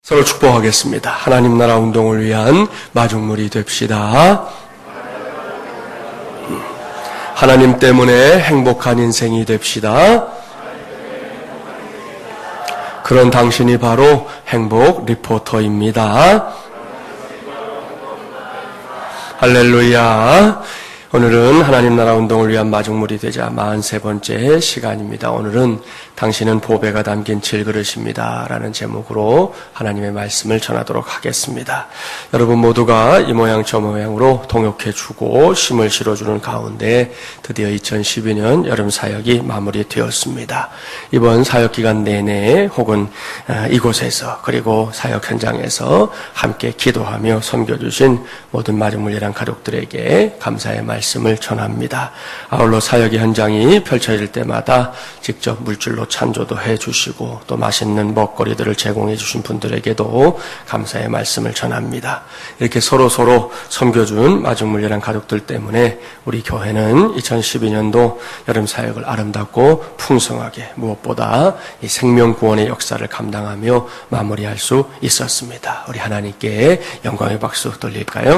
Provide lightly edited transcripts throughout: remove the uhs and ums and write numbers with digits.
서로 축복하겠습니다. 하나님 나라 운동을 위한 마중물이 됩시다. 하나님 때문에 행복한 인생이 됩시다. 그런 당신이 바로 행복 리포터입니다. 할렐루야. 오늘은 하나님 나라 운동을 위한 마중물이 되자 43번째 시간입니다. 오늘은 당신은 보배가 담긴 질그릇입니다 라는 제목으로 하나님의 말씀을 전하도록 하겠습니다. 여러분 모두가 이 모양 저 모양으로 동역해주고 심을 실어주는 가운데 드디어 2012년 여름 사역이 마무리되었습니다. 이번 사역기간 내내 혹은 이곳에서 그리고 사역 현장에서 함께 기도하며 섬겨주신 모든 마중물이란 가족들에게 감사의 말씀을 전합니다. 아울러 사역의 현장이 펼쳐질 때마다 직접 물질로 찬조도 해주시고 또 맛있는 먹거리들을 제공해 주신 분들에게도 감사의 말씀을 전합니다. 이렇게 서로 섬겨준 마중물이란 가족들 때문에 우리 교회는 2012년도 여름 사역을 아름답고 풍성하게 무엇보다 이 생명구원의 역사를 감당하며 마무리할 수 있었습니다. 우리 하나님께 영광의 박수 돌릴까요?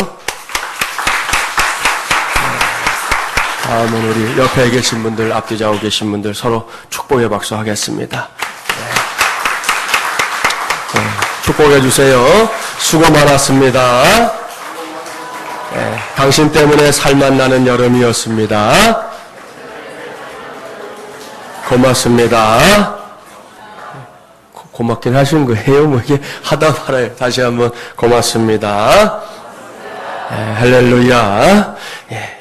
다음은 우리 옆에 계신 분들, 앞뒤좌우 계신 분들 서로 축복의 박수 하겠습니다. 축복해 주세요. 수고 많았습니다. 당신 때문에 살맛 나는 여름이었습니다. 고맙습니다. 고맙긴 하신 거예요. 뭐 이게 하다 말아요. 다시 한번 고맙습니다. 할렐루야.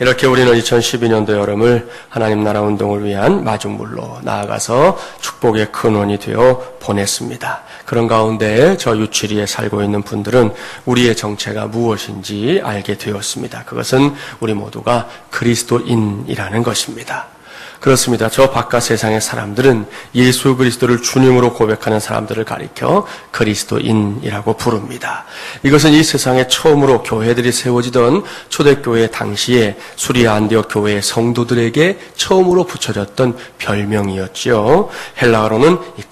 이렇게 우리는 2012년도 여름을 하나님 나라 운동을 위한 마중물로 나아가서 축복의 근원이 되어 보냈습니다. 그런 가운데 저 유치리에 살고 있는 분들은 우리의 정체가 무엇인지 알게 되었습니다. 그것은 우리 모두가 그리스도인이라는 것입니다. 그렇습니다. 저 바깥 세상의 사람들은 예수 그리스도를 주님으로 고백하는 사람들을 가리켜 그리스도인이라고 부릅니다. 이것은 이 세상에 처음으로 교회들이 세워지던 초대교회 당시에 수리아 안디옥 교회의 성도들에게 처음으로 붙여졌던 별명이었지요. 헬라어로는 이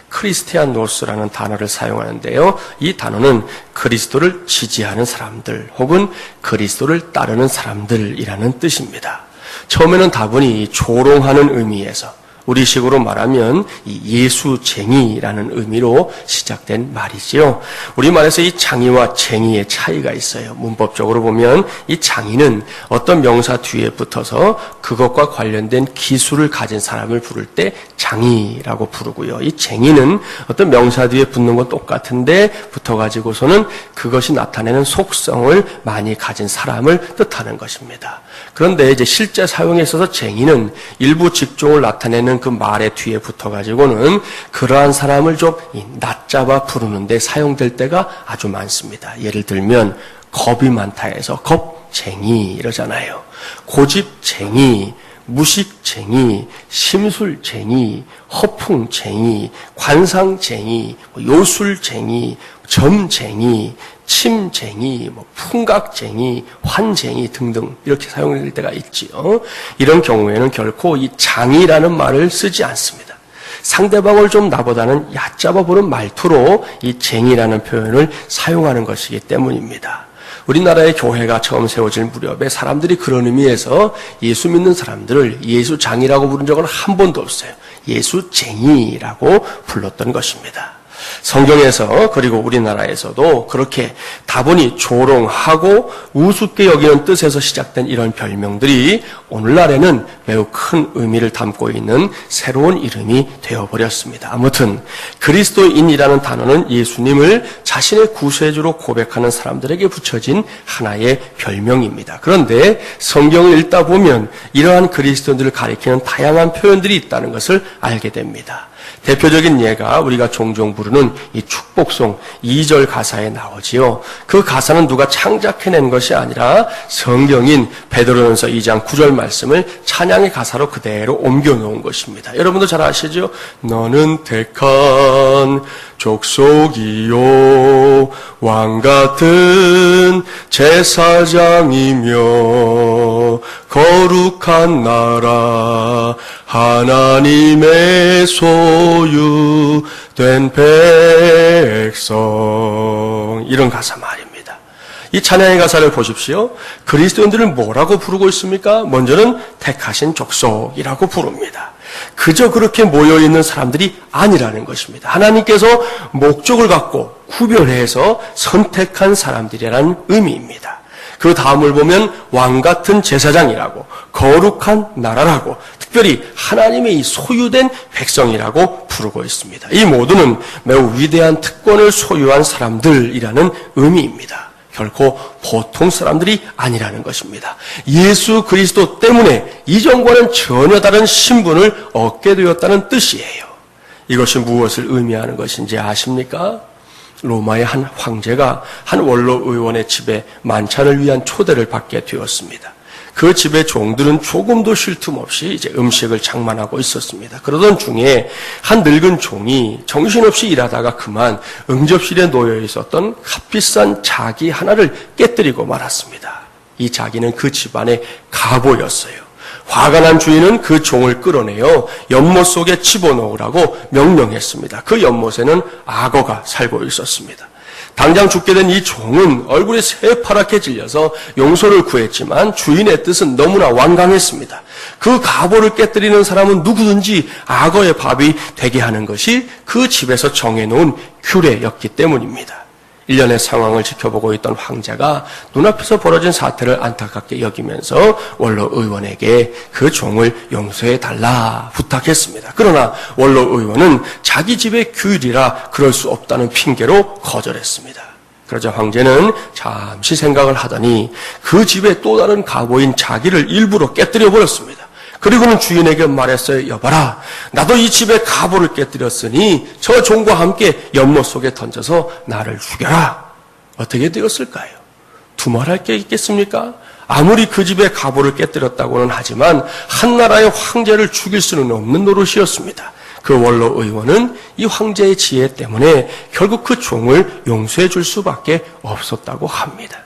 크리스티아노스라는 단어를 사용하는데요. 이 단어는 그리스도를 지지하는 사람들 혹은 그리스도를 따르는 사람들이라는 뜻입니다. 처음에는 다분히 조롱하는 의미에서 우리식으로 말하면 이 예수쟁이라는 의미로 시작된 말이지요. 우리말에서 이 장이와 쟁이의 차이가 있어요. 문법적으로 보면 이 장이는 어떤 명사 뒤에 붙어서 그것과 관련된 기술을 가진 사람을 부를 때 장이라고 부르고요. 이 쟁이는 어떤 명사 뒤에 붙는 건 똑같은데 붙어가지고서는 그것이 나타내는 속성을 많이 가진 사람을 뜻하는 것입니다. 그런데 이제 실제 사용에 있어서 쟁이는 일부 직종을 나타내는 그 말의 뒤에 붙어가지고는 그러한 사람을 좀 낮잡아 부르는데 사용될 때가 아주 많습니다. 예를 들면 겁이 많다 해서 겁쟁이 이러잖아요. 고집쟁이, 무식쟁이, 심술쟁이, 허풍쟁이, 관상쟁이, 요술쟁이, 점쟁이, 침쟁이, 풍각쟁이, 환쟁이 등등 이렇게 사용될 때가 있지요. 이런 경우에는 결코 이 장이라는 말을 쓰지 않습니다. 상대방을 좀 나보다는 얕잡아 보는 말투로 이 쟁이라는 표현을 사용하는 것이기 때문입니다. 우리나라의 교회가 처음 세워질 무렵에 사람들이 그런 의미에서 예수 믿는 사람들을 예수장이라고 부른 적은 한 번도 없어요. 예수쟁이라고 불렀던 것입니다. 성경에서 그리고 우리나라에서도 그렇게 다분히 조롱하고 우습게 여기는 뜻에서 시작된 이런 별명들이 오늘날에는 매우 큰 의미를 담고 있는 새로운 이름이 되어버렸습니다. 아무튼 그리스도인이라는 단어는 예수님을 자신의 구세주로 고백하는 사람들에게 붙여진 하나의 별명입니다. 그런데 성경을 읽다 보면 이러한 그리스도인들을 가리키는 다양한 표현들이 있다는 것을 알게 됩니다. 대표적인 예가 우리가 종종 부르는 이 축복송 2절 가사에 나오지요. 그 가사는 누가 창작해낸 것이 아니라 성경인 베드로전서 2장 9절 말씀을 찬양의 가사로 그대로 옮겨놓은 것입니다. 여러분도 잘 아시죠? 너는 택한 족속이요 왕같은 제사장이며 거룩한 나라 하나님의 소유된 백성 이런 가사 말입니다. 이 찬양의 가사를 보십시오. 그리스도인들을 뭐라고 부르고 있습니까? 먼저는 택하신 족속이라고 부릅니다. 그저 그렇게 모여있는 사람들이 아니라는 것입니다. 하나님께서 목적을 갖고 구별해서 선택한 사람들이라는 의미입니다. 그 다음을 보면 왕같은 제사장이라고, 거룩한 나라라고, 특별히 하나님의 이 소유된 백성이라고 부르고 있습니다. 이 모두는 매우 위대한 특권을 소유한 사람들이라는 의미입니다. 결코 보통 사람들이 아니라는 것입니다. 예수 그리스도 때문에 이전과는 전혀 다른 신분을 얻게 되었다는 뜻이에요. 이것이 무엇을 의미하는 것인지 아십니까? 로마의 한 황제가 한 원로 의원의 집에 만찬을 위한 초대를 받게 되었습니다. 그 집의 종들은 조금도 쉴 틈 없이 이제 음식을 장만하고 있었습니다. 그러던 중에 한 늙은 종이 정신없이 일하다가 그만 응접실에 놓여 있었던 값비싼 자기 하나를 깨뜨리고 말았습니다. 이 자기는 그 집안의 가보였어요. 화가 난 주인은 그 종을 끌어내어 연못 속에 집어넣으라고 명령했습니다. 그 연못에는 악어가 살고 있었습니다. 당장 죽게 된 이 종은 얼굴이 새파랗게 질려서 용서를 구했지만 주인의 뜻은 너무나 완강했습니다. 그 가보를 깨뜨리는 사람은 누구든지 악어의 밥이 되게 하는 것이 그 집에서 정해놓은 규례였기 때문입니다. 일련의 상황을 지켜보고 있던 황제가 눈앞에서 벌어진 사태를 안타깝게 여기면서 원로 의원에게 그 종을 용서해달라 부탁했습니다. 그러나 원로 의원은 자기 집의 규율이라 그럴 수 없다는 핑계로 거절했습니다. 그러자 황제는 잠시 생각을 하더니 그 집의 또 다른 가보인 자기를 일부러 깨뜨려 버렸습니다. 그리고는 주인에게 말했어요. 여봐라, 나도 이 집의 가보를 깨뜨렸으니 저 종과 함께 연못 속에 던져서 나를 죽여라. 어떻게 되었을까요? 두말할 게 있겠습니까? 아무리 그 집의 가보를 깨뜨렸다고는 하지만 한 나라의 황제를 죽일 수는 없는 노릇이었습니다. 그 원로 의원은 이 황제의 지혜 때문에 결국 그 종을 용서해 줄 수밖에 없었다고 합니다.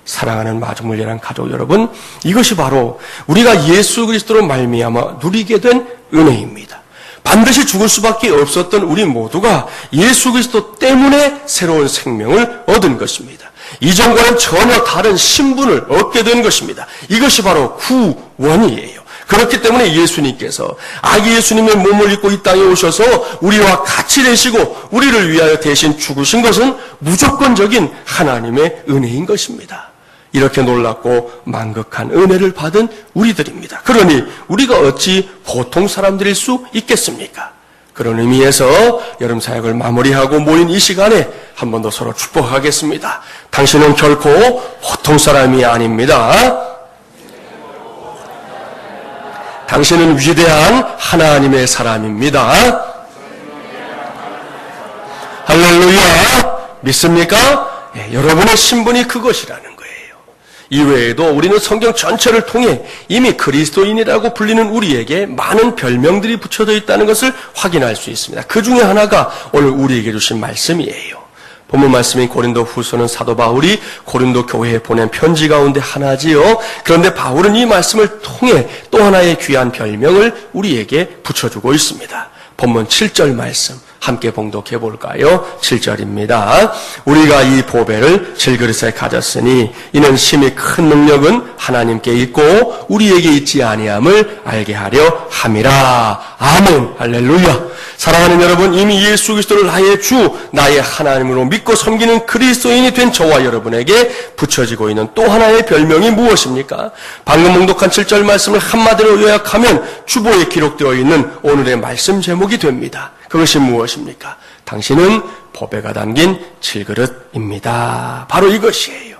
사랑하는 마중물려란 가족 여러분, 이것이 바로 우리가 예수 그리스도로 말미암아 누리게 된 은혜입니다. 반드시 죽을 수밖에 없었던 우리 모두가 예수 그리스도 때문에 새로운 생명을 얻은 것입니다. 이전과는 전혀 다른 신분을 얻게 된 것입니다. 이것이 바로 구원이에요. 그렇기 때문에 예수님께서 아기 예수님의 몸을 입고 이 땅에 오셔서 우리와 같이 되시고 우리를 위하여 대신 죽으신 것은 무조건적인 하나님의 은혜인 것입니다. 이렇게 놀랍고 만극한 은혜를 받은 우리들입니다. 그러니 우리가 어찌 보통 사람들일 수 있겠습니까? 그런 의미에서 여름 사역을 마무리하고 모인 이 시간에 한 번 더 서로 축복하겠습니다. 당신은 결코 보통 사람이 아닙니다. 당신은 위대한 하나님의 사람입니다. 할렐루야! 믿습니까? 예, 여러분의 신분이 그것이라는 거예요. 이외에도 우리는 성경 전체를 통해 이미 그리스도인이라고 불리는 우리에게 많은 별명들이 붙여져 있다는 것을 확인할 수 있습니다. 그 중에 하나가 오늘 우리에게 주신 말씀이에요. 본문 말씀인 고린도 후서는 사도 바울이 고린도 교회에 보낸 편지 가운데 하나지요. 그런데 바울은 이 말씀을 통해 또 하나의 귀한 별명을 우리에게 붙여주고 있습니다. 본문 7절 말씀 함께 봉독해 볼까요? 7절입니다. 우리가 이 보배를 질그릇에 가졌으니 이는 심히 큰 능력은 하나님께 있고 우리에게 있지 아니함을 알게 하려 함이라. 아멘. 할렐루야. 사랑하는 여러분, 이미 예수 그리스도를 나의 주, 나의 하나님으로 믿고 섬기는 그리스도인이 된 저와 여러분에게 붙여지고 있는 또 하나의 별명이 무엇입니까? 방금 봉독한 7절 말씀을 한마디로 요약하면 주보에 기록되어 있는 오늘의 말씀 제목이 됩니다. 그것이 무엇입니까? 당신은 보배가 담긴 질그릇입니다. 바로 이것이에요.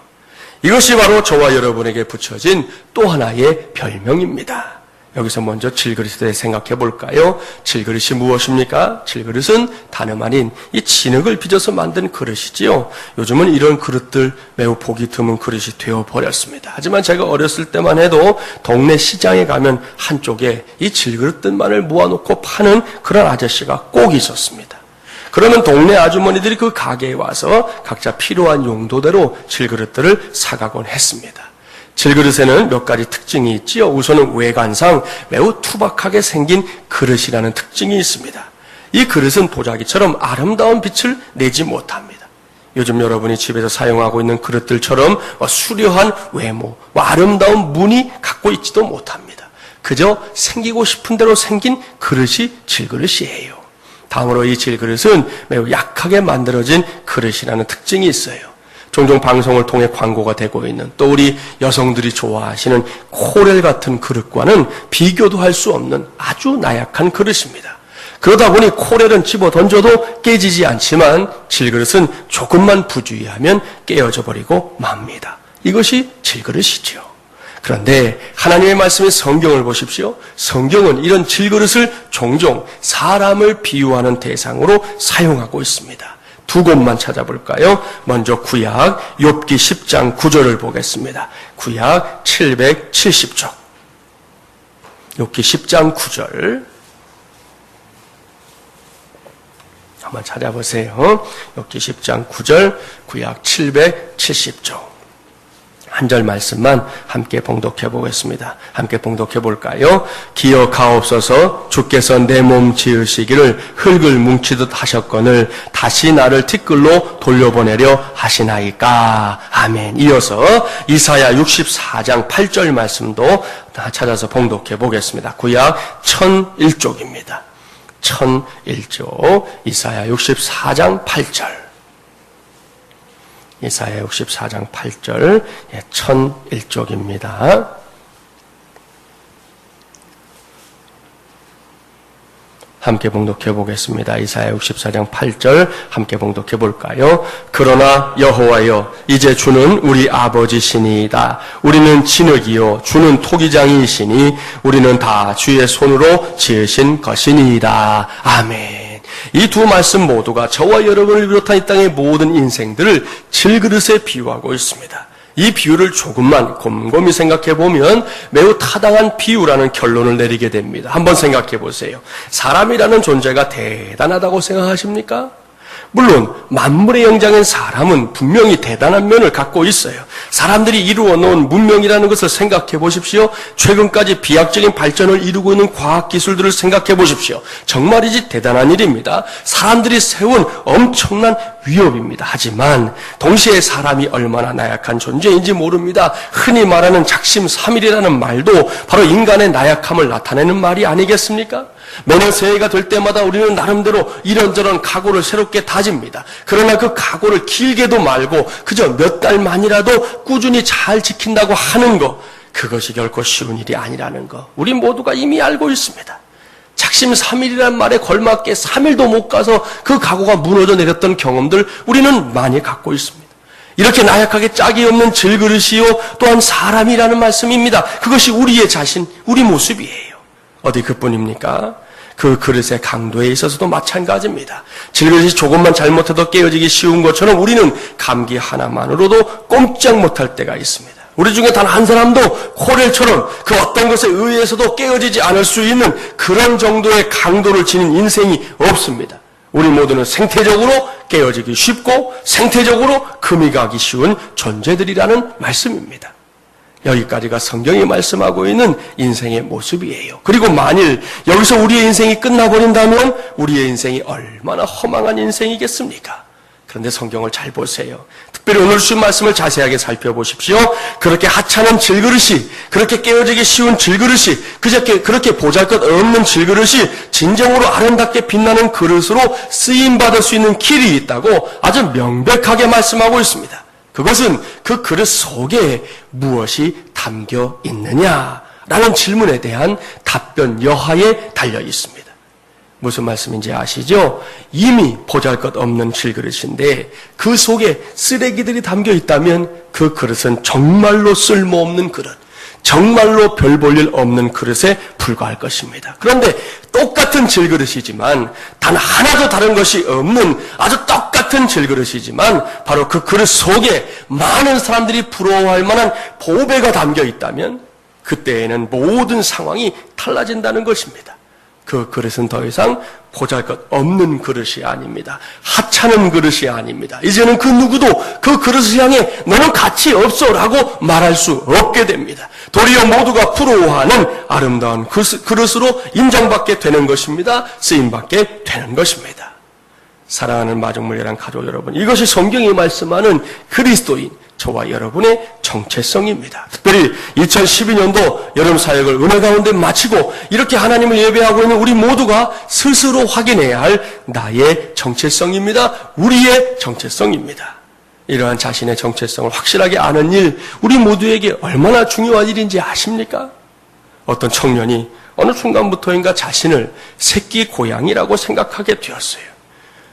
이것이 바로 저와 여러분에게 붙여진 또 하나의 별명입니다. 여기서 먼저 질그릇에 대해 생각해 볼까요? 질그릇이 무엇입니까? 질그릇은 다름 아닌 이 진흙을 빚어서 만든 그릇이지요. 요즘은 이런 그릇들 매우 보기 드문 그릇이 되어버렸습니다. 하지만 제가 어렸을 때만 해도 동네 시장에 가면 한쪽에 이 질그릇들만을 모아놓고 파는 그런 아저씨가 꼭 있었습니다. 그러면 동네 아주머니들이 그 가게에 와서 각자 필요한 용도대로 질그릇들을 사가곤 했습니다. 질그릇에는 몇 가지 특징이 있지요. 우선은 외관상 매우 투박하게 생긴 그릇이라는 특징이 있습니다. 이 그릇은 도자기처럼 아름다운 빛을 내지 못합니다. 요즘 여러분이 집에서 사용하고 있는 그릇들처럼 수려한 외모, 아름다운 무늬 갖고 있지도 못합니다. 그저 생기고 싶은 대로 생긴 그릇이 질그릇이에요. 다음으로 이 질그릇은 매우 약하게 만들어진 그릇이라는 특징이 있어요. 종종 방송을 통해 광고가 되고 있는, 또 우리 여성들이 좋아하시는 코렐 같은 그릇과는 비교도 할 수 없는 아주 나약한 그릇입니다. 그러다 보니 코렐은 집어 던져도 깨지지 않지만 질그릇은 조금만 부주의하면 깨어져 버리고 맙니다. 이것이 질그릇이죠. 그런데 하나님의 말씀인 성경을 보십시오. 성경은 이런 질그릇을 종종 사람을 비유하는 대상으로 사용하고 있습니다. 두 곳만 찾아볼까요? 먼저 구약 욥기 10장 9절을 보겠습니다. 구약 770쪽. 욥기 10장 9절. 한번 찾아보세요. 욥기 10장 9절, 구약 770쪽. 한 절 말씀만 함께 봉독해 보겠습니다. 함께 봉독해 볼까요? 기억하옵소서. 주께서 내 몸 지으시기를 흙을 뭉치듯 하셨거늘 다시 나를 티끌로 돌려보내려 하시나이까. 아멘. 이어서 이사야 64장 8절 말씀도 찾아서 봉독해 보겠습니다. 구약 1001쪽입니다. 1001쪽 이사야 64장 8절. 이사야 64장 8절 1001쪽입니다. 함께 봉독해 보겠습니다. 이사야 64장 8절 함께 봉독해 볼까요? 그러나 여호와여, 이제 주는 우리 아버지시니이다. 우리는 진흙이요 주는 토기장이시니 우리는 다 주의 손으로 지으신 것이니이다. 아멘. 이 두 말씀 모두가 저와 여러분을 비롯한 이 땅의 모든 인생들을 질그릇에 비유하고 있습니다. 이 비유를 조금만 곰곰이 생각해 보면 매우 타당한 비유라는 결론을 내리게 됩니다. 한번 생각해 보세요. 사람이라는 존재가 대단하다고 생각하십니까? 물론 만물의 영장인 사람은 분명히 대단한 면을 갖고 있어요. 사람들이 이루어 놓은 문명이라는 것을 생각해 보십시오. 최근까지 비약적인 발전을 이루고 있는 과학기술들을 생각해 보십시오. 정말이지 대단한 일입니다. 사람들이 세운 엄청난 위협입니다. 하지만 동시에 사람이 얼마나 나약한 존재인지 모릅니다. 흔히 말하는 작심삼일이라는 말도 바로 인간의 나약함을 나타내는 말이 아니겠습니까? 매년 새해가 될 때마다 우리는 나름대로 이런저런 각오를 새롭게 다집니다. 그러나 그 각오를 길게도 말고 그저 몇 달만이라도 꾸준히 잘 지킨다고 하는 것, 그것이 결코 쉬운 일이 아니라는 것 우리 모두가 이미 알고 있습니다. 작심삼일이라는 말에 걸맞게 3일도 못 가서 그 각오가 무너져 내렸던 경험들 우리는 많이 갖고 있습니다. 이렇게 나약하게 짝이 없는 질그릇이요 또한 사람이라는 말씀입니다. 그것이 우리의 자신, 우리 모습이에요. 어디 그뿐입니까? 그 그릇의 강도에 있어서도 마찬가지입니다. 질그릇이 조금만 잘못해도 깨어지기 쉬운 것처럼 우리는 감기 하나만으로도 꼼짝 못할 때가 있습니다. 우리 중에 단 한 사람도 코렐처럼 그 어떤 것에 의해서도 깨어지지 않을 수 있는 그런 정도의 강도를 지닌 인생이 없습니다. 우리 모두는 생태적으로 깨어지기 쉽고 생태적으로 금이 가기 쉬운 존재들이라는 말씀입니다. 여기까지가 성경이 말씀하고 있는 인생의 모습이에요. 그리고 만일 여기서 우리의 인생이 끝나버린다면 우리의 인생이 얼마나 허망한 인생이겠습니까? 그런데 성경을 잘 보세요. 특별히 오늘 주신 말씀을 자세하게 살펴보십시오. 그렇게 하찮은 질그릇이, 그렇게 깨어지기 쉬운 질그릇이, 그렇게 보잘것없는 질그릇이 진정으로 아름답게 빛나는 그릇으로 쓰임받을 수 있는 길이 있다고 아주 명백하게 말씀하고 있습니다. 그것은 그 그릇 속에 무엇이 담겨 있느냐라는 질문에 대한 답변 여하에 달려 있습니다. 무슨 말씀인지 아시죠? 이미 보잘것없는 질그릇인데 그 속에 쓰레기들이 담겨 있다면 그 그릇은 정말로 쓸모없는 그릇, 정말로 별 볼 일 없는 그릇에 불과할 것입니다. 그런데 똑같은 질그릇이지만 단 하나도 다른 것이 없는 아주 똑같은 질그릇이지만 바로 그 그릇 속에 많은 사람들이 부러워할 만한 보배가 담겨 있다면 그때에는 모든 상황이 달라진다는 것입니다. 그 그릇은 더 이상 보잘것없는 그릇이 아닙니다. 하찮은 그릇이 아닙니다. 이제는 그 누구도 그 그릇을 향해 너는 가치 없어 라고 말할 수 없게 됩니다. 도리어 모두가 부러워하는 아름다운 그릇으로 인정받게 되는 것입니다. 쓰임받게 되는 것입니다. 사랑하는 마중물이란 가족 여러분, 이것이 성경이 말씀하는 그리스도인 저와 여러분의 정체성입니다. 특별히 2012년도 여름 사역을 은혜 가운데 마치고 이렇게 하나님을 예배하고 있는 우리 모두가 스스로 확인해야 할 나의 정체성입니다. 우리의 정체성입니다. 이러한 자신의 정체성을 확실하게 아는 일, 우리 모두에게 얼마나 중요한 일인지 아십니까? 어떤 청년이 어느 순간부터인가 자신을 새끼 고양이라고 생각하게 되었어요.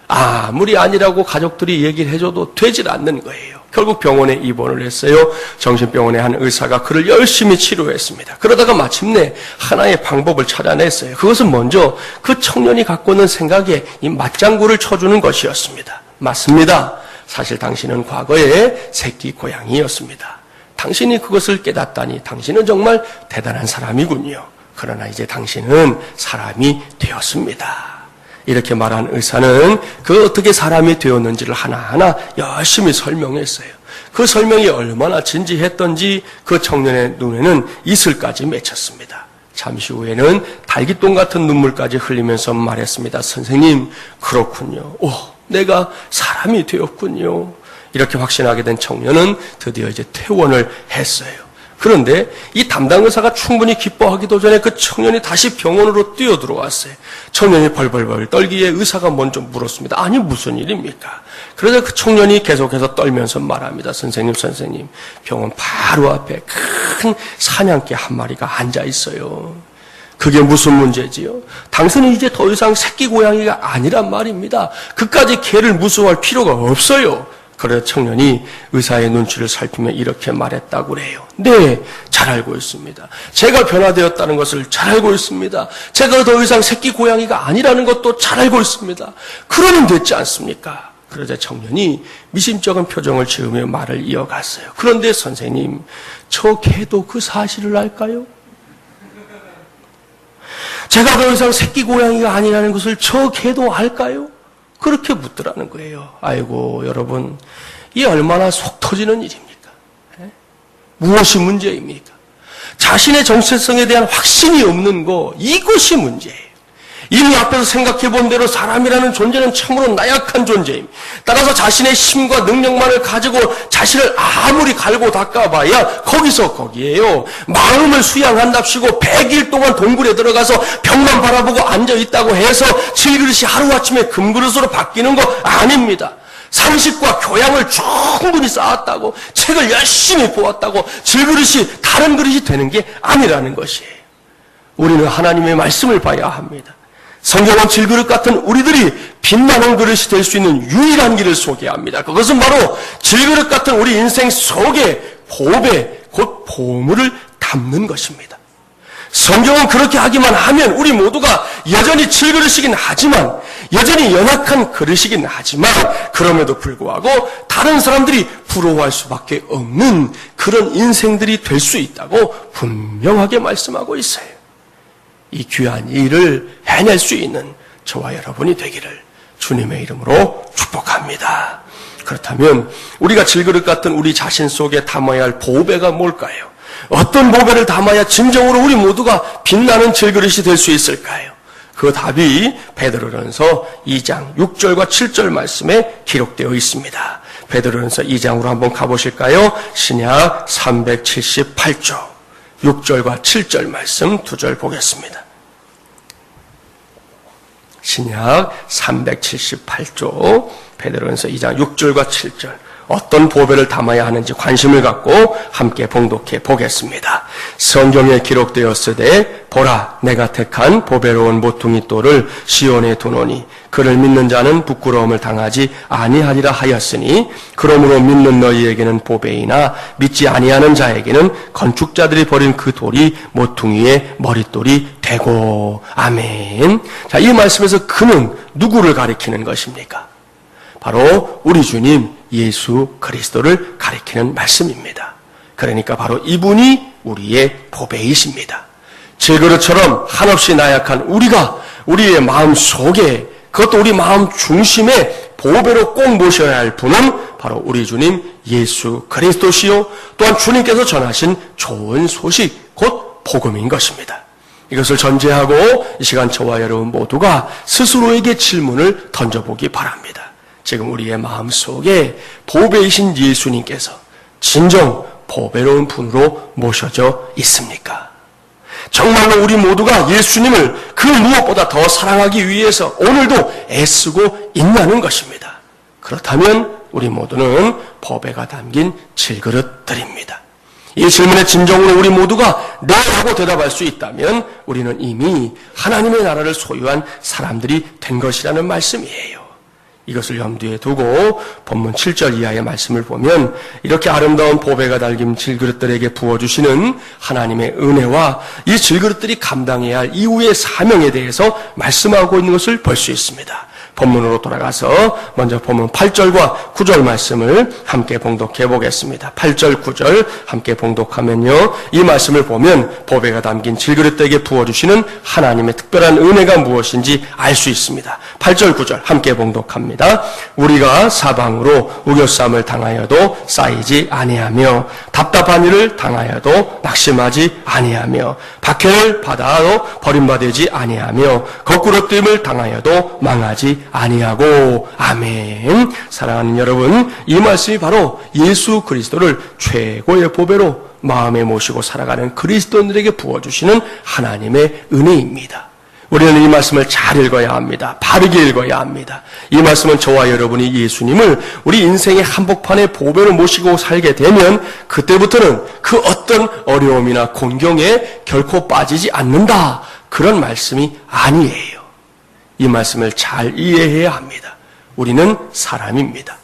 아무리 아니라고 가족들이 얘기를 해줘도 되질 않는 거예요. 결국 병원에 입원을 했어요. 정신병원의 한 의사가 그를 열심히 치료했습니다. 그러다가 마침내 하나의 방법을 찾아냈어요. 그것은 먼저 그 청년이 갖고 있는 생각에 이 맞장구를 쳐주는 것이었습니다. 맞습니다. 사실 당신은 과거에 새끼 고양이였습니다. 당신이 그것을 깨닫다니 당신은 정말 대단한 사람이군요. 그러나 이제 당신은 사람이 되었습니다. 이렇게 말한 의사는 그 어떻게 사람이 되었는지를 하나하나 열심히 설명했어요. 그 설명이 얼마나 진지했던지 그 청년의 눈에는 이슬까지 맺혔습니다. 잠시 후에는 달깃동 같은 눈물까지 흘리면서 말했습니다. 선생님, 그렇군요. 내가 사람이 되었군요. 이렇게 확신하게 된 청년은 드디어 이제 퇴원을 했어요. 그런데 이 담당 의사가 충분히 기뻐하기도 전에 그 청년이 다시 병원으로 뛰어들어왔어요. 청년이 벌벌벌 떨기에 의사가 먼저 물었습니다. 아니, 무슨 일입니까? 그러자 그 청년이 계속해서 떨면서 말합니다. 선생님, 병원 바로 앞에 큰 사냥개 한 마리가 앉아 있어요. 그게 무슨 문제지요? 당신은 이제 더 이상 새끼 고양이가 아니란 말입니다. 그까지 개를 무서워할 필요가 없어요. 그래서 청년이 의사의 눈치를 살피며 이렇게 말했다고 그래요. 네, 잘 알고 있습니다. 제가 변화되었다는 것을 잘 알고 있습니다. 제가 더 이상 새끼 고양이가 아니라는 것도 잘 알고 있습니다. 그러면 됐지 않습니까? 그러자 청년이 미심쩍은 표정을 지으며 말을 이어갔어요. 그런데 선생님, 저 개도 그 사실을 알까요? 제가 더 이상 새끼 고양이가 아니라는 것을 저 개도 알까요? 그렇게 묻더라는 거예요. 아이고, 여러분, 이 얼마나 속 터지는 일입니까? 무엇이 문제입니까? 자신의 정체성에 대한 확신이 없는 거, 이것이 문제예요. 이미 앞에서 생각해 본 대로 사람이라는 존재는 참으로 나약한 존재입니다. 따라서 자신의 힘과 능력만을 가지고 자신을 아무리 갈고 닦아봐야 거기서 거기에요. 마음을 수양한답시고 100일 동안 동굴에 들어가서 벽만 바라보고 앉아있다고 해서 질그릇이 하루아침에 금그릇으로 바뀌는 거 아닙니다. 상식과 교양을 충분히 쌓았다고, 책을 열심히 보았다고 질그릇이 다른 그릇이 되는 게 아니라는 것이에요. 우리는 하나님의 말씀을 봐야 합니다. 성경은 질그릇 같은 우리들이 빛나는 그릇이 될 수 있는 유일한 길을 소개합니다. 그것은 바로 질그릇 같은 우리 인생 속에 보배, 곧 보물을 담는 것입니다. 성경은 그렇게 하기만 하면 우리 모두가 여전히 질그릇이긴 하지만, 여전히 연약한 그릇이긴 하지만, 그럼에도 불구하고 다른 사람들이 부러워할 수밖에 없는 그런 인생들이 될 수 있다고 분명하게 말씀하고 있어요. 이 귀한 일을 해낼 수 있는 저와 여러분이 되기를 주님의 이름으로 축복합니다. 그렇다면 우리가 질그릇 같은 우리 자신 속에 담아야 할 보배가 뭘까요? 어떤 보배를 담아야 진정으로 우리 모두가 빛나는 질그릇이 될 수 있을까요? 그 답이 베드로전서 2장 6절과 7절 말씀에 기록되어 있습니다. 베드로전서 2장으로 한번 가보실까요? 신약 378조 6절과 7절 말씀 두 절 보겠습니다. 신약 378조 베드로전서 2장 6절과 7절, 어떤 보배를 담아야 하는지 관심을 갖고 함께 봉독해 보겠습니다. 성경에 기록되었으되 보라, 내가 택한 보배로운 모퉁이 돌을 시온에 두노니 그를 믿는 자는 부끄러움을 당하지 아니하리라 하였으니, 그러므로 믿는 너희에게는 보배이나 믿지 아니하는 자에게는 건축자들이 버린 그 돌이 모퉁이의 머릿돌이 되고. 아멘. 자, 이 말씀에서 그는 누구를 가리키는 것입니까? 바로 우리 주님 예수 그리스도를 가리키는 말씀입니다. 그러니까 바로 이분이 우리의 보배이십니다. 질그릇처럼 한없이 나약한 우리가 우리의 마음 속에, 그것도 우리 마음 중심에 보배로 꼭 모셔야 할 분은 바로 우리 주님 예수 그리스도시요, 또한 주님께서 전하신 좋은 소식, 곧 복음인 것입니다. 이것을 전제하고 이 시간 저와 여러분 모두가 스스로에게 질문을 던져보기 바랍니다. 지금 우리의 마음속에 보배이신 예수님께서 진정 보배로운 분으로 모셔져 있습니까? 정말로 우리 모두가 예수님을 그 무엇보다 더 사랑하기 위해서 오늘도 애쓰고 있냐는 것입니다. 그렇다면 우리 모두는 보배가 담긴 질그릇들입니다. 이 질문에 진정으로 우리 모두가 네 하고 대답할 수 있다면 우리는 이미 하나님의 나라를 소유한 사람들이 된 것이라는 말씀이에요. 이것을 염두에 두고 본문 7절 이하의 말씀을 보면 이렇게 아름다운 보배가 달긴 질그릇들에게 부어주시는 하나님의 은혜와 이 질그릇들이 감당해야 할 이후의 사명에 대해서 말씀하고 있는 것을 볼 수 있습니다. 본문으로 돌아가서 먼저 본문 8절과 9절 말씀을 함께 봉독해 보겠습니다. 8절, 9절 함께 봉독하면요. 이 말씀을 보면 보배가 담긴 질그릇들에게 부어주시는 하나님의 특별한 은혜가 무엇인지 알 수 있습니다. 8절, 9절 함께 봉독합니다. 우리가 사방으로 우겨쌈을 당하여도 쌓이지 아니하며 답답한 일을 당하여도 낙심하지 아니하며 박해를 받아도 버림받지 아니하며 거꾸로 뜸을 당하여도 망하지 아니하고. 아멘. 사랑하는 여러분, 이 말씀이 바로 예수 그리스도를 최고의 보배로 마음에 모시고 살아가는 그리스도인들에게 부어주시는 하나님의 은혜입니다. 우리는 이 말씀을 잘 읽어야 합니다. 바르게 읽어야 합니다. 이 말씀은 저와 여러분이 예수님을 우리 인생의 한복판에 보배로 모시고 살게 되면 그때부터는 그 어떤 어려움이나 곤경에 결코 빠지지 않는다. 그런 말씀이 아니에요. 이 말씀을 잘 이해해야 합니다. 우리는 사람입니다.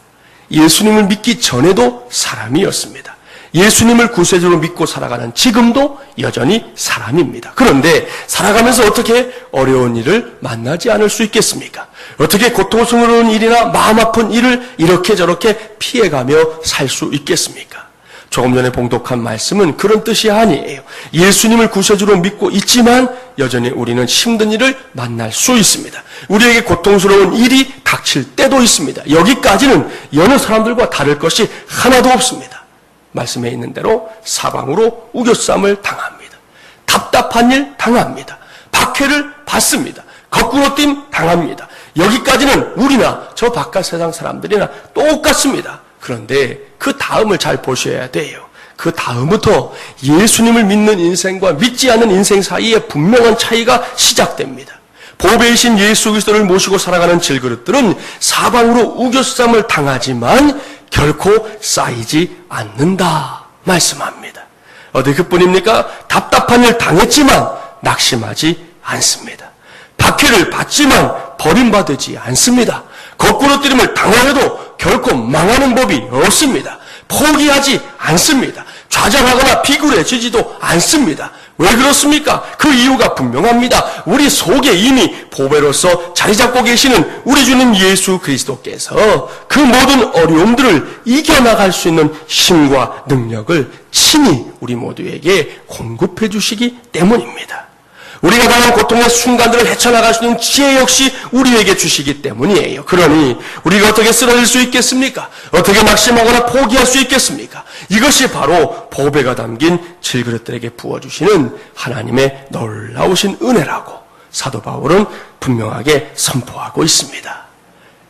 예수님을 믿기 전에도 사람이었습니다. 예수님을 구세주로 믿고 살아가는 지금도 여전히 사람입니다. 그런데 살아가면서 어떻게 어려운 일을 만나지 않을 수 있겠습니까? 어떻게 고통스러운 일이나 마음 아픈 일을 이렇게 저렇게 피해가며 살 수 있겠습니까? 조금 전에 봉독한 말씀은 그런 뜻이 아니에요. 예수님을 구세주로 믿고 있지만 여전히 우리는 힘든 일을 만날 수 있습니다. 우리에게 고통스러운 일이 닥칠 때도 있습니다. 여기까지는 여느 사람들과 다를 것이 하나도 없습니다. 말씀에 있는 대로 사방으로 우겨쌈을 당합니다. 답답한 일 당합니다. 박해를 받습니다. 거꾸로 뛴 당합니다. 여기까지는 우리나 저 바깥 세상 사람들이나 똑같습니다. 그런데 그 다음을 잘 보셔야 돼요. 그 다음부터 예수님을 믿는 인생과 믿지 않는 인생 사이에 분명한 차이가 시작됩니다. 보배이신 예수 그리스도를 모시고 살아가는 질그릇들은 사방으로 우겨쌈을 당하지만 결코 쌓이지 않는다 말씀합니다. 어디 그뿐입니까? 답답한 일 당했지만 낙심하지 않습니다. 박해를 받지만 버림받지 않습니다. 거꾸로 뜨림을 당하여도 결코 망하는 법이 없습니다. 포기하지 않습니다. 좌절하거나 비굴해지지도 않습니다. 왜 그렇습니까? 그 이유가 분명합니다. 우리 속에 이미 보배로서 자리 잡고 계시는 우리 주님 예수 그리스도께서 그 모든 어려움들을 이겨나갈 수 있는 힘과 능력을 친히 우리 모두에게 공급해 주시기 때문입니다. 우리가 당한 고통의 순간들을 헤쳐나갈 수 있는 지혜 역시 우리에게 주시기 때문이에요. 그러니 우리가 어떻게 쓰러질 수 있겠습니까? 어떻게 낙심하거나 포기할 수 있겠습니까? 이것이 바로 보배가 담긴 질그릇들에게 부어주시는 하나님의 놀라우신 은혜라고 사도 바울은 분명하게 선포하고 있습니다.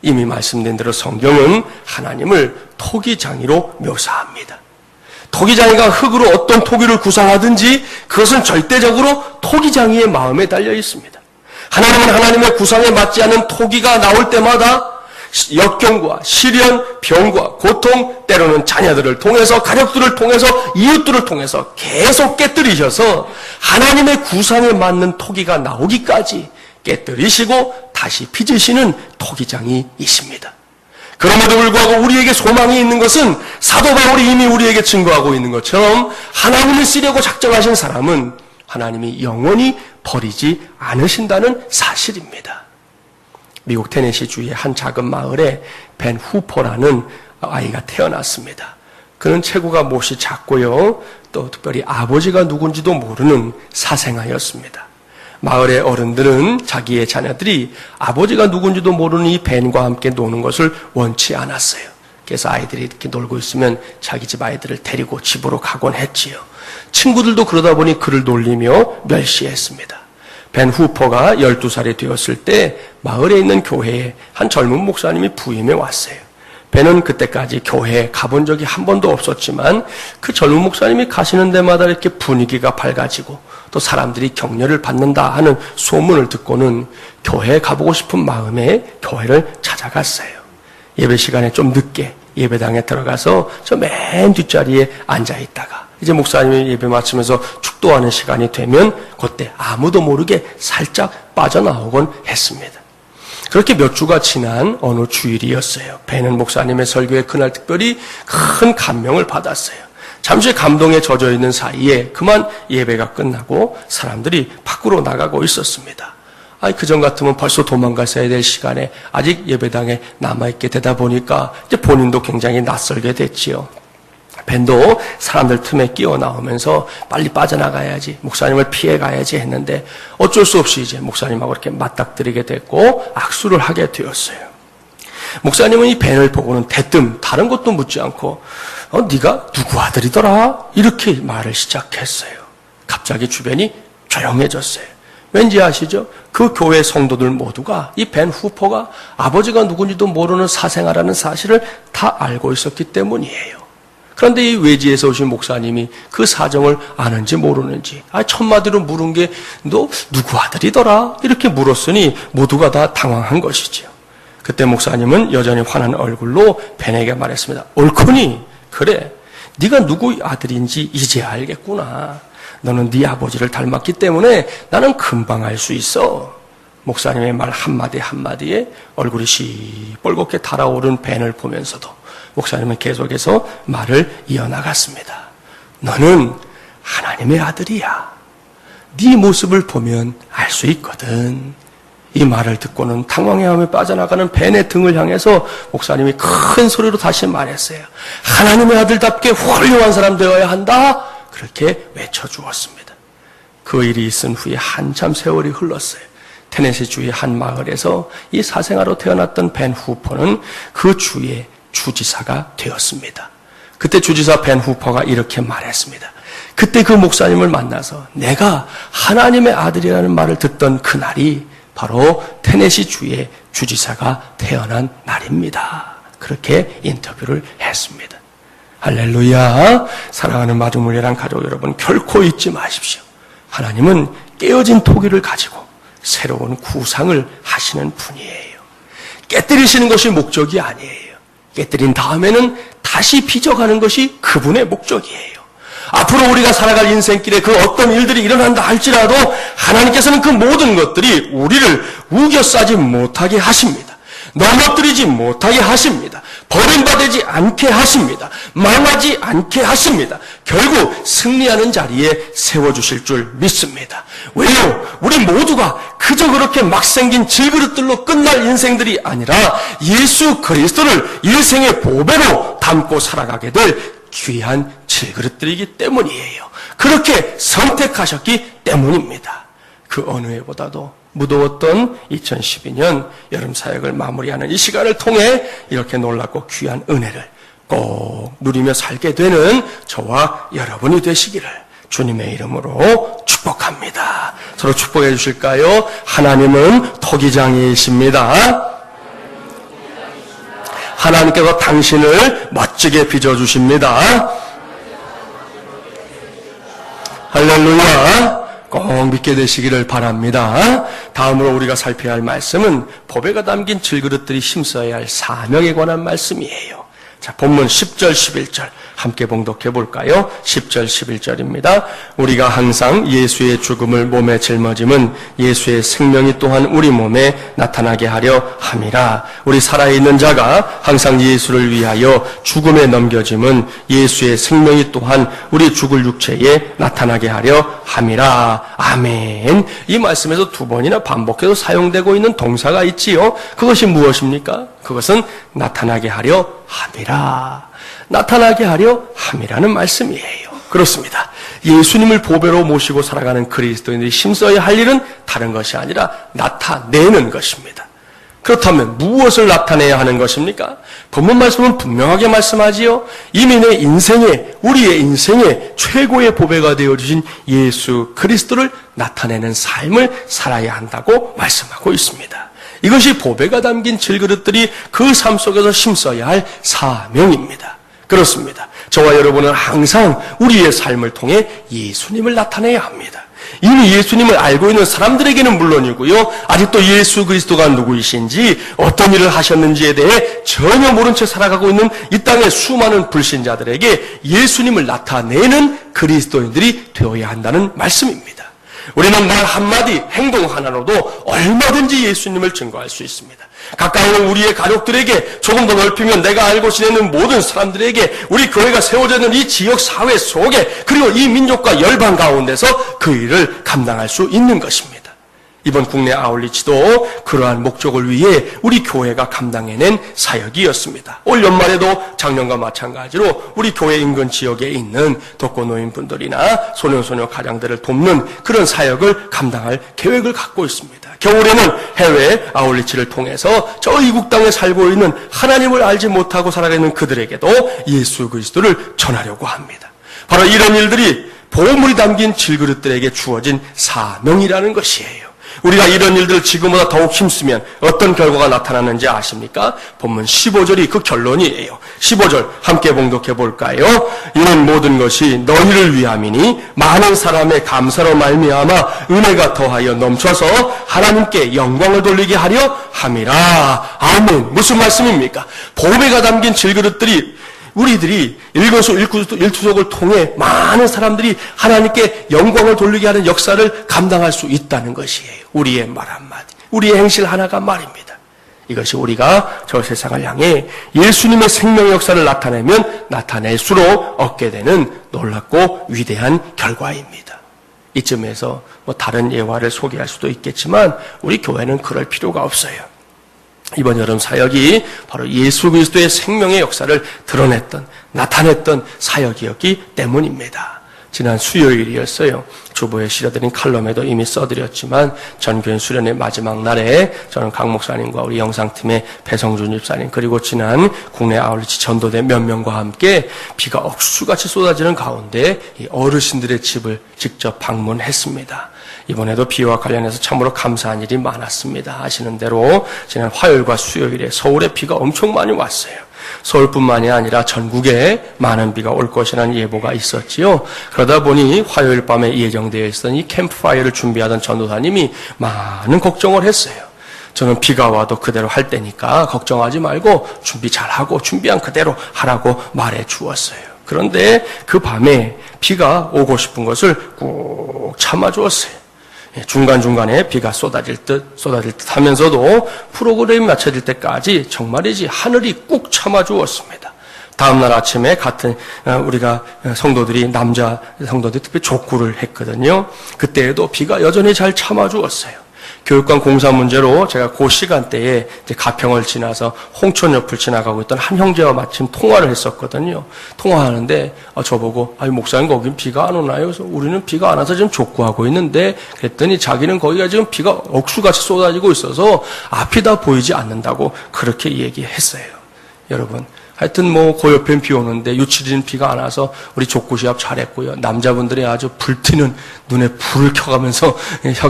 이미 말씀드린 대로 성경은 하나님을 토기장이로 묘사합니다. 토기장이가 흙으로 어떤 토기를 구상하든지 그것은 절대적으로 토기장이의 마음에 달려 있습니다. 하나님은 하나님의 구상에 맞지 않는 토기가 나올 때마다 역경과 시련, 병과 고통, 때로는 자녀들을 통해서, 가족들을 통해서, 이웃들을 통해서 계속 깨뜨리셔서 하나님의 구상에 맞는 토기가 나오기까지 깨뜨리시고 다시 빚으시는 토기장이이십니다. 그럼에도 불구하고 우리에게 소망이 있는 것은 사도 바울이 이미 우리에게 증거하고 있는 것처럼 하나님을 쓰려고 작정하신 사람은 하나님이 영원히 버리지 않으신다는 사실입니다. 미국 테네시 주의 한 작은 마을에 벤 후퍼라는 아이가 태어났습니다. 그는 체구가 몹시 작고요. 또 특별히 아버지가 누군지도 모르는 사생아였습니다. 마을의 어른들은 자기의 자녀들이 아버지가 누군지도 모르는 이 벤과 함께 노는 것을 원치 않았어요. 그래서 아이들이 이렇게 놀고 있으면 자기 집 아이들을 데리고 집으로 가곤 했지요. 친구들도 그러다 보니 그를 놀리며 멸시했습니다. 벤 후퍼가 12살이 되었을 때 마을에 있는 교회에 한 젊은 목사님이 부임해 왔어요. 벤은 그때까지 교회에 가본 적이 한 번도 없었지만 그 젊은 목사님이 가시는 데마다 이렇게 분위기가 밝아지고 또 사람들이 격려를 받는다 하는 소문을 듣고는 교회에 가보고 싶은 마음에 교회를 찾아갔어요. 예배 시간에 좀 늦게 예배당에 들어가서 저 맨 뒷자리에 앉아 있다가 이제 목사님이 예배 마치면서 축도하는 시간이 되면 그때 아무도 모르게 살짝 빠져나오곤 했습니다. 그렇게 몇 주가 지난 어느 주일이었어요. 벤은 목사님의 설교에 그날 특별히 큰 감명을 받았어요. 잠시 감동에 젖어 있는 사이에 그만 예배가 끝나고 사람들이 밖으로 나가고 있었습니다. 그전 같으면 벌써 도망갔어야 될 시간에 아직 예배당에 남아있게 되다 보니까 이제 본인도 굉장히 낯설게 됐지요. 벤도 사람들 틈에 끼어 나오면서 빨리 빠져나가야지, 목사님을 피해 가야지 했는데 어쩔 수 없이 이제 목사님하고 이렇게 맞닥뜨리게 됐고 악수를 하게 되었어요. 목사님은 이 벤을 보고는 대뜸 다른 것도 묻지 않고 네가 누구 아들이더라? 이렇게 말을 시작했어요. 갑자기 주변이 조용해졌어요. 왠지 아시죠? 그 교회 성도들 모두가 이 벤 후퍼가 아버지가 누군지도 모르는 사생아라는 사실을 다 알고 있었기 때문이에요. 그런데 이 외지에서 오신 목사님이 그 사정을 아는지 모르는지 첫마디로 물은 게 너 누구 아들이더라? 이렇게 물었으니 모두가 다 당황한 것이지요. 그때 목사님은 여전히 환한 얼굴로 벤에게 말했습니다. 옳거니 그래, 네가 누구 아들인지 이제 알겠구나. 너는 네 아버지를 닮았기 때문에 나는 금방 알 수 있어. 목사님의 말 한마디 한마디에 얼굴이 시뻘겋게 달아오른 벤을 보면서도 목사님은 계속해서 말을 이어나갔습니다. 너는 하나님의 아들이야. 네 모습을 보면 알 수 있거든. 이 말을 듣고는 당황해하며 빠져나가는 벤의 등을 향해서 목사님이 큰 소리로 다시 말했어요. 하나님의 아들답게 훌륭한 사람 되어야 한다. 그렇게 외쳐주었습니다. 그 일이 있은 후에 한참 세월이 흘렀어요. 테네시주의 한 마을에서 이 사생아로 태어났던 벤 후퍼는 그 주의 주지사가 되었습니다. 그때 주지사 벤 후퍼가 이렇게 말했습니다. 그때 그 목사님을 만나서 내가 하나님의 아들이라는 말을 듣던 그날이 바로 테네시주의 주지사가 태어난 날입니다. 그렇게 인터뷰를 했습니다. 할렐루야. 사랑하는 마중물이랑 가족 여러분, 결코 잊지 마십시오. 하나님은 깨어진 토기를 가지고 새로운 구상을 하시는 분이에요. 깨뜨리시는 것이 목적이 아니에요. 깨뜨린 다음에는 다시 빚어가는 것이 그분의 목적이에요. 앞으로 우리가 살아갈 인생길에 그 어떤 일들이 일어난다 할지라도 하나님께서는 그 모든 것들이 우리를 우겨싸지 못하게 하십니다. 넘어뜨리지 못하게 하십니다. 버림받지 않게 하십니다. 망하지 않게 하십니다. 결국 승리하는 자리에 세워주실 줄 믿습니다. 왜요? 우리 모두가 그저 그렇게 막 생긴 질그릇들로 끝날 인생들이 아니라 예수 그리스도를 일생의 보배로 담고 살아가게 될 귀한 질그릇들이기 때문이에요. 그렇게 선택하셨기 때문입니다. 그 어느 해보다도 무더웠던 2012년 여름 사역을 마무리하는 이 시간을 통해 이렇게 놀랍고 귀한 은혜를 꼭 누리며 살게 되는 저와 여러분이 되시기를 주님의 이름으로 축복합니다. 서로 축복해 주실까요? 하나님은 토기장이십니다. 하나님께서 당신을 멋지게 빚어주십니다. 할렐루야. 꼭 믿게 되시기를 바랍니다. 다음으로 우리가 살펴야 할 말씀은 법에가 담긴 질그릇들이 힘써야 할 사명에 관한 말씀이에요. 자, 본문 10절, 11절 함께 봉독해 볼까요? 10절, 11절입니다. 우리가 항상 예수의 죽음을 몸에 짊어짐은 예수의 생명이 또한 우리 몸에 나타나게 하려 함이라. 우리 살아있는 자가 항상 예수를 위하여 죽음에 넘겨짐은 예수의 생명이 또한 우리 죽을 육체에 나타나게 하려 함이라. 아멘. 이 말씀에서 두 번이나 반복해서 사용되고 있는 동사가 있지요. 그것이 무엇입니까? 그것은 나타나게 하려 함이라. 나타나게 하려 함이라는 말씀이에요. 그렇습니다. 예수님을 보배로 모시고 살아가는 그리스도인들이 힘써야 할 일은 다른 것이 아니라 나타내는 것입니다. 그렇다면 무엇을 나타내야 하는 것입니까? 본문 말씀은 분명하게 말씀하지요. 이미 내 인생에, 우리의 인생에 최고의 보배가 되어주신 예수 그리스도를 나타내는 삶을 살아야 한다고 말씀하고 있습니다. 이것이 보배가 담긴 질그릇들이 그 삶 속에서 심어야 할 사명입니다. 그렇습니다. 저와 여러분은 항상 우리의 삶을 통해 예수님을 나타내야 합니다. 이미 예수님을 알고 있는 사람들에게는 물론이고요, 아직도 예수 그리스도가 누구이신지 어떤 일을 하셨는지에 대해 전혀 모른 채 살아가고 있는 이 땅의 수많은 불신자들에게 예수님을 나타내는 그리스도인들이 되어야 한다는 말씀입니다. 우리는 말 한마디, 행동 하나로도 얼마든지 예수님을 증거할 수 있습니다. 가까이 있는 우리의 가족들에게, 조금 더 넓히면 내가 알고 지내는 모든 사람들에게, 우리 교회가 세워져 있는 이 지역 사회 속에, 그리고 이 민족과 열방 가운데서 그 일을 감당할 수 있는 것입니다. 이번 국내 아울리치도 그러한 목적을 위해 우리 교회가 감당해낸 사역이었습니다. 올 연말에도 작년과 마찬가지로 우리 교회 인근 지역에 있는 독거노인분들이나 소년소녀 가장들을 돕는 그런 사역을 감당할 계획을 갖고 있습니다. 겨울에는 해외 아울리치를 통해서 저 이국 땅에 살고 있는 하나님을 알지 못하고 살아가는 그들에게도 예수 그리스도를 전하려고 합니다. 바로 이런 일들이 보물이 담긴 질그릇들에게 주어진 사명이라는 것이에요. 우리가 이런 일들을 지금보다 더욱 힘쓰면 어떤 결과가 나타나는지 아십니까? 본문 15절이 그 결론이에요. 15절 함께 봉독해 볼까요? 이는 모든 것이 너희를 위함이니 많은 사람의 감사로 말미암아 은혜가 더하여 넘쳐서 하나님께 영광을 돌리게 하려 함이라. 아멘. 무슨 말씀입니까? 보배가 담긴 질그릇들이 우리들이 일투족을 통해 많은 사람들이 하나님께 영광을 돌리게 하는 역사를 감당할 수 있다는 것이에요. 우리의 말 한마디, 우리의 행실 하나가 말입니다. 이것이 우리가 저 세상을 향해 예수님의 생명의 역사를 나타내면 나타낼수록 얻게 되는 놀랍고 위대한 결과입니다. 이쯤에서 다른 예화를 소개할 수도 있겠지만 우리 교회는 그럴 필요가 없어요. 이번 여름 사역이 바로 예수 그리스도의 생명의 역사를 드러냈던, 나타냈던 사역이었기 때문입니다. 지난 수요일이었어요. 주보에 실어드린 칼럼에도 이미 써드렸지만 전교인 수련의 마지막 날에 저는 강 목사님과 우리 영상팀의 배성준 집사님, 그리고 지난 국내 아울리치 전도대 몇 명과 함께 비가 억수같이 쏟아지는 가운데 이 어르신들의 집을 직접 방문했습니다. 이번에도 비와 관련해서 참으로 감사한 일이 많았습니다. 아시는 대로 지난 화요일과 수요일에 서울에 비가 엄청 많이 왔어요. 서울뿐만이 아니라 전국에 많은 비가 올 것이라는 예보가 있었지요. 그러다 보니 화요일 밤에 예정되어 있었던 이 캠프파이어를 준비하던 전도사님이 많은 걱정을 했어요. 저는 비가 와도 그대로 할 테니까 걱정하지 말고 준비 잘하고 준비한 그대로 하라고 말해 주었어요. 그런데 그 밤에 비가 오고 싶은 것을 꾹 참아주었어요. 중간중간에 비가 쏟아질 듯 하면서도 프로그램이 맞춰질 때까지 정말이지 하늘이 꾹 참아주었습니다. 다음날 아침에 같은 우리가 성도들이, 남자 성도들이 특별히 족구를 했거든요. 그때에도 비가 여전히 잘 참아주었어요. 교육관 공사 문제로 제가 그 시간대에 이제 가평을 지나서 홍천 옆을 지나가고 있던 한 형제와 마침 통화를 했었거든요. 통화하는데 저보고 목사님 거긴 비가 안 오나요? 그래서 우리는 비가 안 와서 지금 족구하고 있는데, 그랬더니 자기는 거기가 지금 비가 억수같이 쏟아지고 있어서 앞이 다 보이지 않는다고 그렇게 얘기했어요. 여러분, 하여튼 그 옆엔 비 오는데 유치리는 비가 안 와서 우리 족구 시합 잘했고요. 남자분들이 아주 불튀는 눈에 불을 켜가면서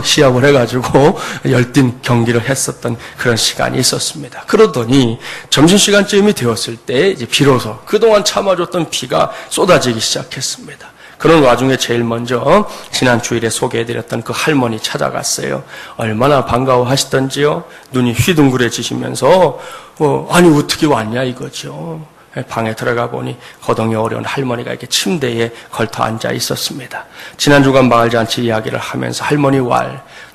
시합을 해가지고 열띤 경기를 했었던 그런 시간이 있었습니다. 그러더니 점심시간쯤이 되었을 때 이제 비로소 그동안 참아줬던 비가 쏟아지기 시작했습니다. 그런 와중에 제일 먼저 지난 주일에 소개해드렸던 그 할머니 찾아갔어요. 얼마나 반가워하시던지요. 눈이 휘둥그레지시면서 아니 어떻게 왔냐 이거죠. 방에 들어가 보니 거동이 어려운 할머니가 이렇게 침대에 걸터 앉아 있었습니다. 지난 주간 마을잔치 이야기를 하면서 할머니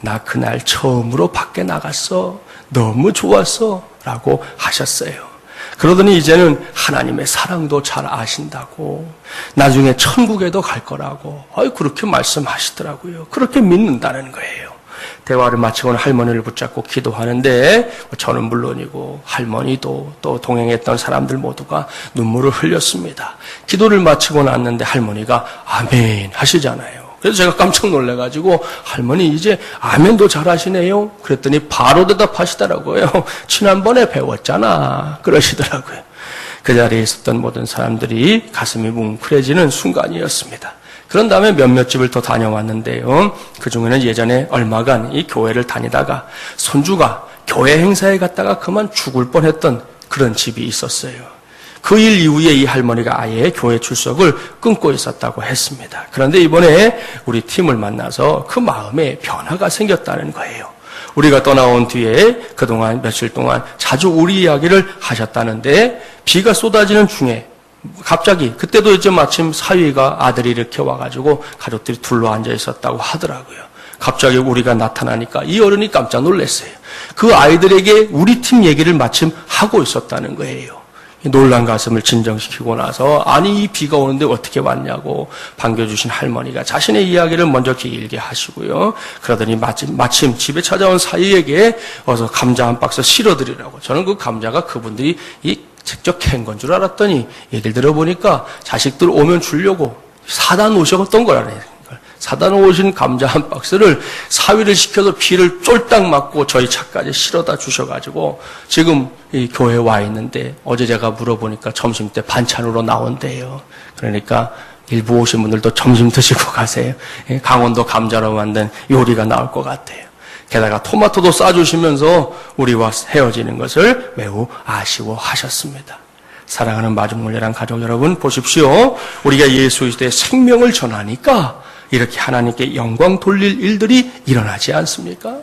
나 그날 처음으로 밖에 나갔어. 너무 좋았어. 라고 하셨어요. 그러더니 이제는 하나님의 사랑도 잘 아신다고, 나중에 천국에도 갈 거라고 그렇게 말씀하시더라고요. 그렇게 믿는다는 거예요. 대화를 마치고는 할머니를 붙잡고 기도하는데 저는 물론이고 할머니도 또 동행했던 사람들 모두가 눈물을 흘렸습니다. 기도를 마치고 났는데 할머니가 아멘 하시잖아요. 그래서 제가 깜짝 놀래가지고 할머니 이제 아멘도 잘하시네요. 그랬더니 바로 대답하시더라고요. 지난번에 배웠잖아. 그러시더라고요. 그 자리에 있었던 모든 사람들이 가슴이 뭉클해지는 순간이었습니다. 그런 다음에 몇몇 집을 더 다녀왔는데요. 그 중에는 예전에 얼마간 이 교회를 다니다가 손주가 교회 행사에 갔다가 그만 죽을 뻔했던 그런 집이 있었어요. 그 일 이후에 이 할머니가 아예 교회 출석을 끊고 있었다고 했습니다. 그런데 이번에 우리 팀을 만나서 그 마음에 변화가 생겼다는 거예요. 우리가 떠나온 뒤에 그동안 며칠 동안 자주 우리 이야기를 하셨다는데 비가 쏟아지는 중에 갑자기 그때도 이제 마침 사위가 아들이 이렇게 와가지고 가족들이 둘러앉아 있었다고 하더라고요. 갑자기 우리가 나타나니까 이 어른이 깜짝 놀랐어요. 그 아이들에게 우리 팀 얘기를 마침 하고 있었다는 거예요. 놀란 가슴을 진정시키고 나서 아니 이 비가 오는데 어떻게 왔냐고 반겨주신 할머니가 자신의 이야기를 먼저 길게 하시고요. 그러더니 마침 집에 찾아온 사위에게 어서 감자 한 박스 실어드리라고. 저는 그 감자가 그분들이 직접 캔 건 줄 알았더니 얘기를 들어보니까 자식들 오면 주려고 사다 놓으셨던 거라네요. 사다 놓으신 감자 한 박스를 사위를 시켜서 비를 쫄딱 맞고 저희 차까지 실어다 주셔가지고 지금 이 교회에 와 있는데 어제 제가 물어보니까 점심때 반찬으로 나온대요. 그러니까 일부 오신 분들도 점심 드시고 가세요. 강원도 감자로 만든 요리가 나올 것 같아요. 게다가 토마토도 싸주시면서 우리와 헤어지는 것을 매우 아쉬워하셨습니다. 사랑하는 마중물레란 가족 여러분 보십시오. 우리가 예수 그리스도의 생명을 전하니까 이렇게 하나님께 영광 돌릴 일들이 일어나지 않습니까?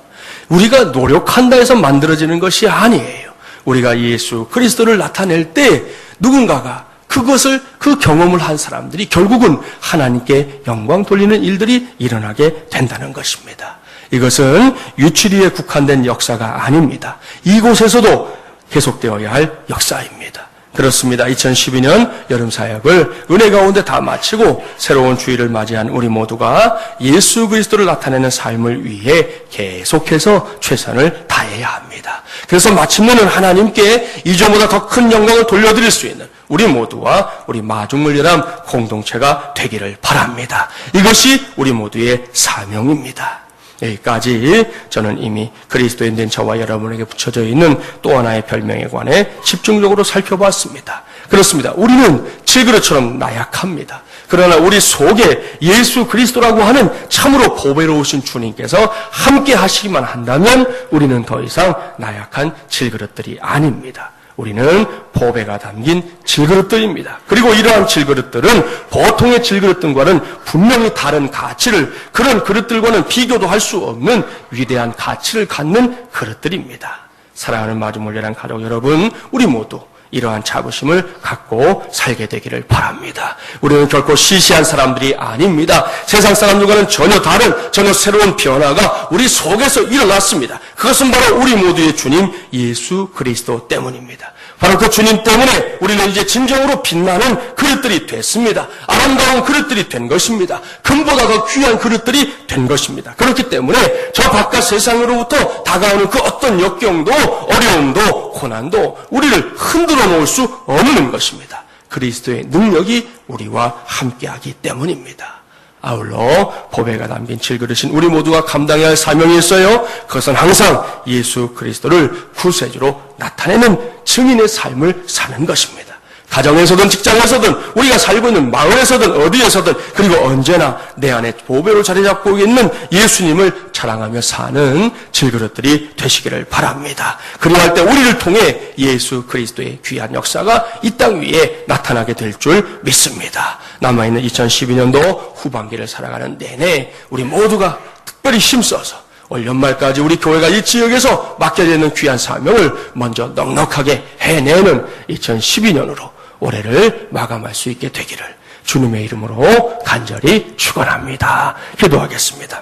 우리가 노력한다 해서 만들어지는 것이 아니에요. 우리가 예수 그리스도를 나타낼 때 누군가가 그 경험을 한 사람들이 결국은 하나님께 영광 돌리는 일들이 일어나게 된다는 것입니다. 이것은 유치리에 국한된 역사가 아닙니다. 이곳에서도 계속되어야 할 역사입니다. 그렇습니다. 2012년 여름 사역을 은혜 가운데 다 마치고 새로운 주일을 맞이한 우리 모두가 예수 그리스도를 나타내는 삶을 위해 계속해서 최선을 다해야 합니다. 그래서 마침내는 하나님께 이전보다 더 큰 영광을 돌려드릴 수 있는 우리 모두와 우리 마중물리람 공동체가 되기를 바랍니다. 이것이 우리 모두의 사명입니다. 여기까지 저는 이미 그리스도인된 저와 여러분에게 붙여져 있는 또 하나의 별명에 관해 집중적으로 살펴봤습니다. 그렇습니다. 우리는 질그릇처럼 나약합니다. 그러나 우리 속에 예수 그리스도라고 하는 참으로 보배로우신 주님께서 함께 하시기만 한다면 우리는 더 이상 나약한 질그릇들이 아닙니다. 우리는 보배가 담긴 질그릇들입니다. 그리고 이러한 질그릇들은 보통의 질그릇들과는 분명히 다른 가치를, 그런 그릇들과는 비교도 할 수 없는 위대한 가치를 갖는 그릇들입니다. 사랑하는 마중물레란 가족 여러분, 우리 모두 이러한 자부심을 갖고 살게 되기를 바랍니다. 우리는 결코 시시한 사람들이 아닙니다. 세상 사람들과는 전혀 다른, 전혀 새로운 변화가 우리 속에서 일어났습니다. 그것은 바로 우리 모두의 주님 예수 그리스도 때문입니다. 바로 그 주님 때문에 우리는 이제 진정으로 빛나는 그릇들이 됐습니다. 아름다운 그릇들이 된 것입니다. 금보다 더 귀한 그릇들이 된 것입니다. 그렇기 때문에 저 바깥 세상으로부터 다가오는 그 어떤 역경도 어려움도 고난도 우리를 흔들어 놓을 수 없는 것입니다. 그리스도의 능력이 우리와 함께하기 때문입니다. 아울러 보배가 담긴 질그릇인 우리 모두가 감당해야 할 사명이 있어요. 그것은 항상 예수 그리스도를 구세주로 나타내는 증인의 삶을 사는 것입니다. 가정에서든 직장에서든 우리가 살고 있는 마을에서든 어디에서든 그리고 언제나 내 안에 보배로 자리 잡고 있는 예수님을 자랑하며 사는 질그릇들이 되시기를 바랍니다. 그리할 때 우리를 통해 예수 그리스도의 귀한 역사가 이 땅 위에 나타나게 될 줄 믿습니다. 남아있는 2012년도 후반기를 살아가는 내내 우리 모두가 특별히 힘써서 올 연말까지 우리 교회가 이 지역에서 맡겨져 있는 귀한 사명을 먼저 넉넉하게 해내는 2012년으로 올해를 마감할 수 있게 되기를 주님의 이름으로 간절히 축원합니다. 기도하겠습니다.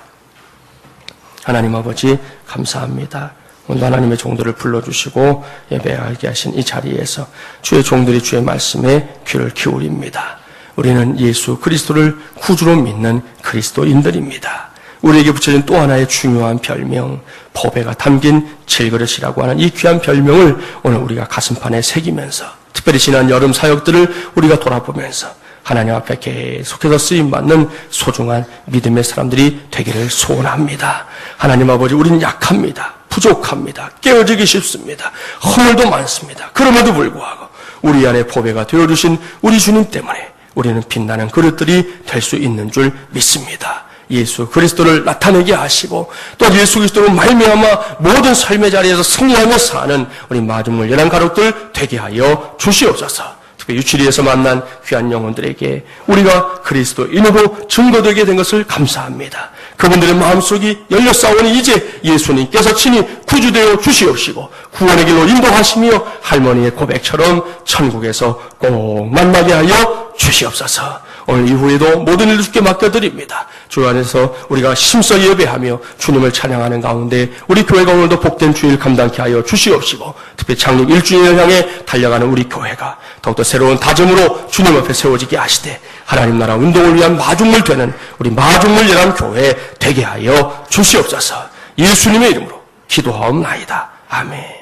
하나님 아버지 감사합니다. 오늘 하나님의 종들을 불러주시고 예배하게 하신 이 자리에서 주의 종들이 주의 말씀에 귀를 기울입니다. 우리는 예수 그리스도를 구주로 믿는 그리스도인들입니다. 우리에게 붙여진 또 하나의 중요한 별명, 보배가 담긴 질그릇이라고 하는 이 귀한 별명을 오늘 우리가 가슴판에 새기면서 특별히 지난 여름 사역들을 우리가 돌아보면서 하나님 앞에 계속해서 쓰임받는 소중한 믿음의 사람들이 되기를 소원합니다. 하나님 아버지, 우리는 약합니다. 부족합니다. 깨어지기 쉽습니다. 허물도 많습니다. 그럼에도 불구하고 우리 안에 보배가 되어주신 우리 주님 때문에 우리는 빛나는 그릇들이 될 수 있는 줄 믿습니다. 예수 그리스도를 나타내게 하시고 또 예수 그리스도로 말미암아 모든 삶의 자리에서 승리하며 사는 우리 마중물 연한 가족들 되게 하여 주시옵소서. 특히 유치리에서 만난 귀한 영혼들에게 우리가 그리스도인으로 증거되게 된 것을 감사합니다. 그분들의 마음속이 열려 싸우니 이제 예수님께서 친히 구주되어 주시옵시고 구원의 길로 인도하시며 할머니의 고백처럼 천국에서 꼭 만나게 하여 주시옵소서. 오늘 이후에도 모든 일을 주께 맡겨드립니다. 주 안에서 우리가 힘써 예배하며 주님을 찬양하는 가운데 우리 교회가 오늘도 복된 주일 감당케 하여 주시옵시고 특히 창립 1주년을 향해 달려가는 우리 교회가 더욱더 새로운 다짐으로 주님 앞에 세워지게 하시되 하나님 나라 운동을 위한 마중물 되는 우리 마중물 연합 교회 되게 하여 주시옵소서. 예수님의 이름으로 기도하옵나이다. 아멘.